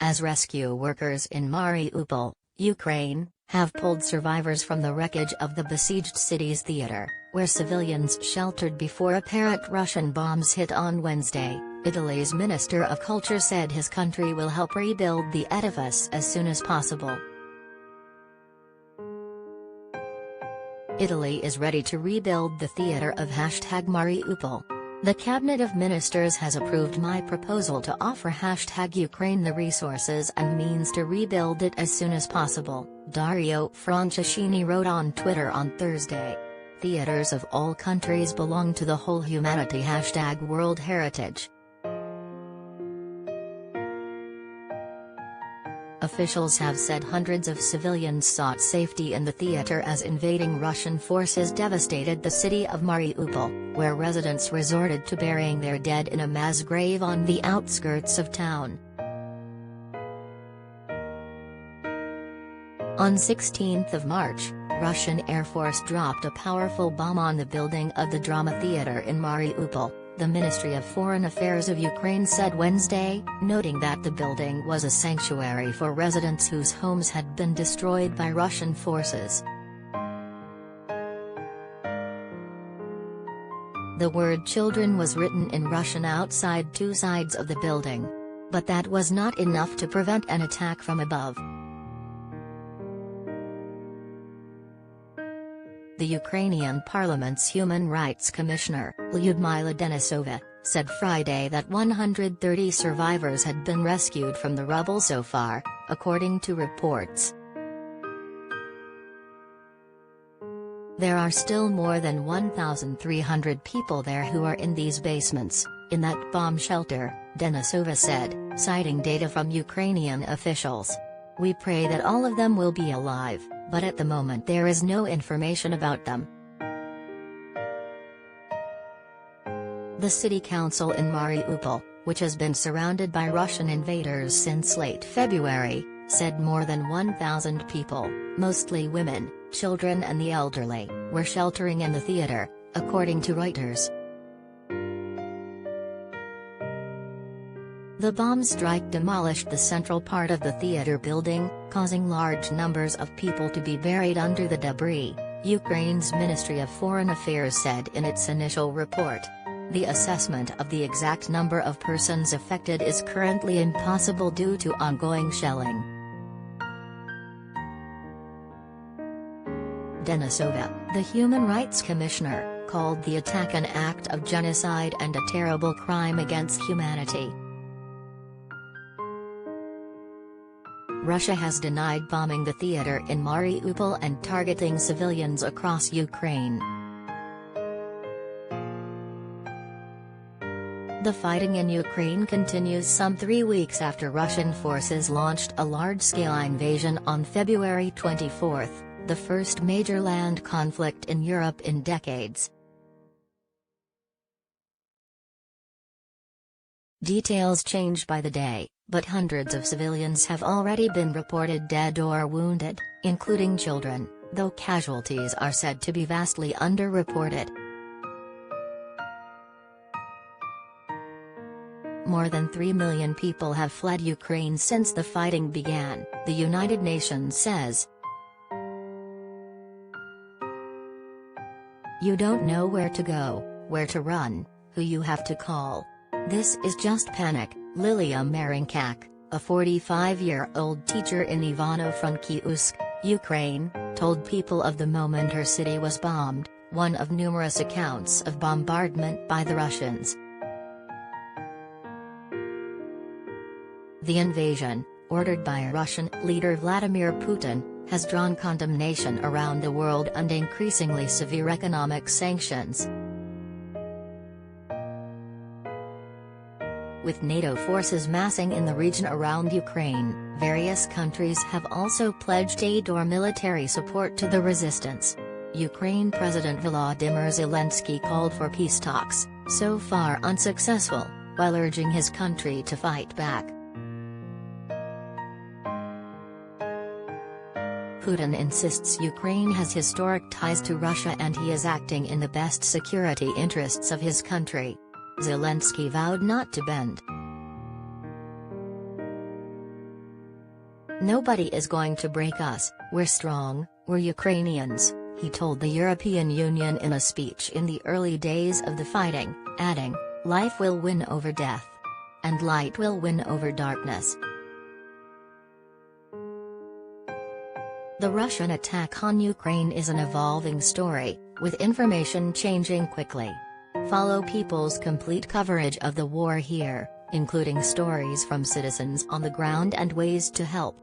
as rescue workers in Mariupol, Ukraine, have pulled survivors from the wreckage of the besieged city's theater, where civilians sheltered before apparent Russian bombs hit on Wednesday. Italy's Minister of Culture said his country will help rebuild the edifice as soon as possible. Italy is ready to rebuild the theater of #Mariupol. The Cabinet of Ministers has approved my proposal to offer #Ukraine the resources and means to rebuild it as soon as possible, Dario Franceschini wrote on Twitter on Thursday. Theaters of all countries belong to the whole humanity #World Heritage. Officials have said hundreds of civilians sought safety in the theater as invading Russian forces devastated the city of Mariupol, where residents resorted to burying their dead in a mass grave on the outskirts of town. On 16 March, Russian Air Force dropped a powerful bomb on the building of the Drama Theater in Mariupol, the Ministry of Foreign Affairs of Ukraine said Wednesday, noting that the building was a sanctuary for residents whose homes had been destroyed by Russian forces. The word "children" was written in Russian outside two sides of the building. But that was not enough to prevent an attack from above. The Ukrainian Parliament's Human Rights Commissioner, Lyudmila Denisova, said Friday that 130 survivors had been rescued from the rubble so far, according to reports. There are still more than 1,300 people there who are in these basements, in that bomb shelter, Denisova said, citing data from Ukrainian officials. We pray that all of them will be alive, but at the moment there is no information about them. The city council in Mariupol, which has been surrounded by Russian invaders since late February, said more than 1,000 people, mostly women, children and the elderly, were sheltering in the theater, according to Reuters. The bomb strike demolished the central part of the theater building, causing large numbers of people to be buried under the debris, Ukraine's Ministry of Foreign Affairs said in its initial report. The assessment of the exact number of persons affected is currently impossible due to ongoing shelling. Denisova, the Human Rights Commissioner, called the attack an act of genocide and a terrible crime against humanity. Russia has denied bombing the theater in Mariupol and targeting civilians across Ukraine. The fighting in Ukraine continues some 3 weeks after Russian forces launched a large-scale invasion on February 24, the first major land conflict in Europe in decades. Details change by the day, but hundreds of civilians have already been reported dead or wounded, including children, though casualties are said to be vastly underreported. More than 3 million people have fled Ukraine since the fighting began, the United Nations says. You don't know where to go, where to run, who you have to call. This is just panic, Lilia Marinkak, a 45-year-old teacher in Ivano-Frankivsk, Ukraine, told People of the moment her city was bombed, one of numerous accounts of bombardment by the Russians. The invasion, ordered by Russian leader Vladimir Putin, has drawn condemnation around the world and increasingly severe economic sanctions. With NATO forces massing in the region around Ukraine, various countries have also pledged aid or military support to the resistance. Ukraine President Volodymyr Zelensky called for peace talks, so far unsuccessful, while urging his country to fight back. Putin insists Ukraine has historic ties to Russia and he is acting in the best security interests of his country. Zelensky vowed not to bend. "Nobody is going to break us, we're strong, we're Ukrainians," he told the European Union in a speech in the early days of the fighting, adding, "Life will win over death. And light will win over darkness." The Russian attack on Ukraine is an evolving story, with information changing quickly. Follow People's complete coverage of the war here, including stories from citizens on the ground and ways to help.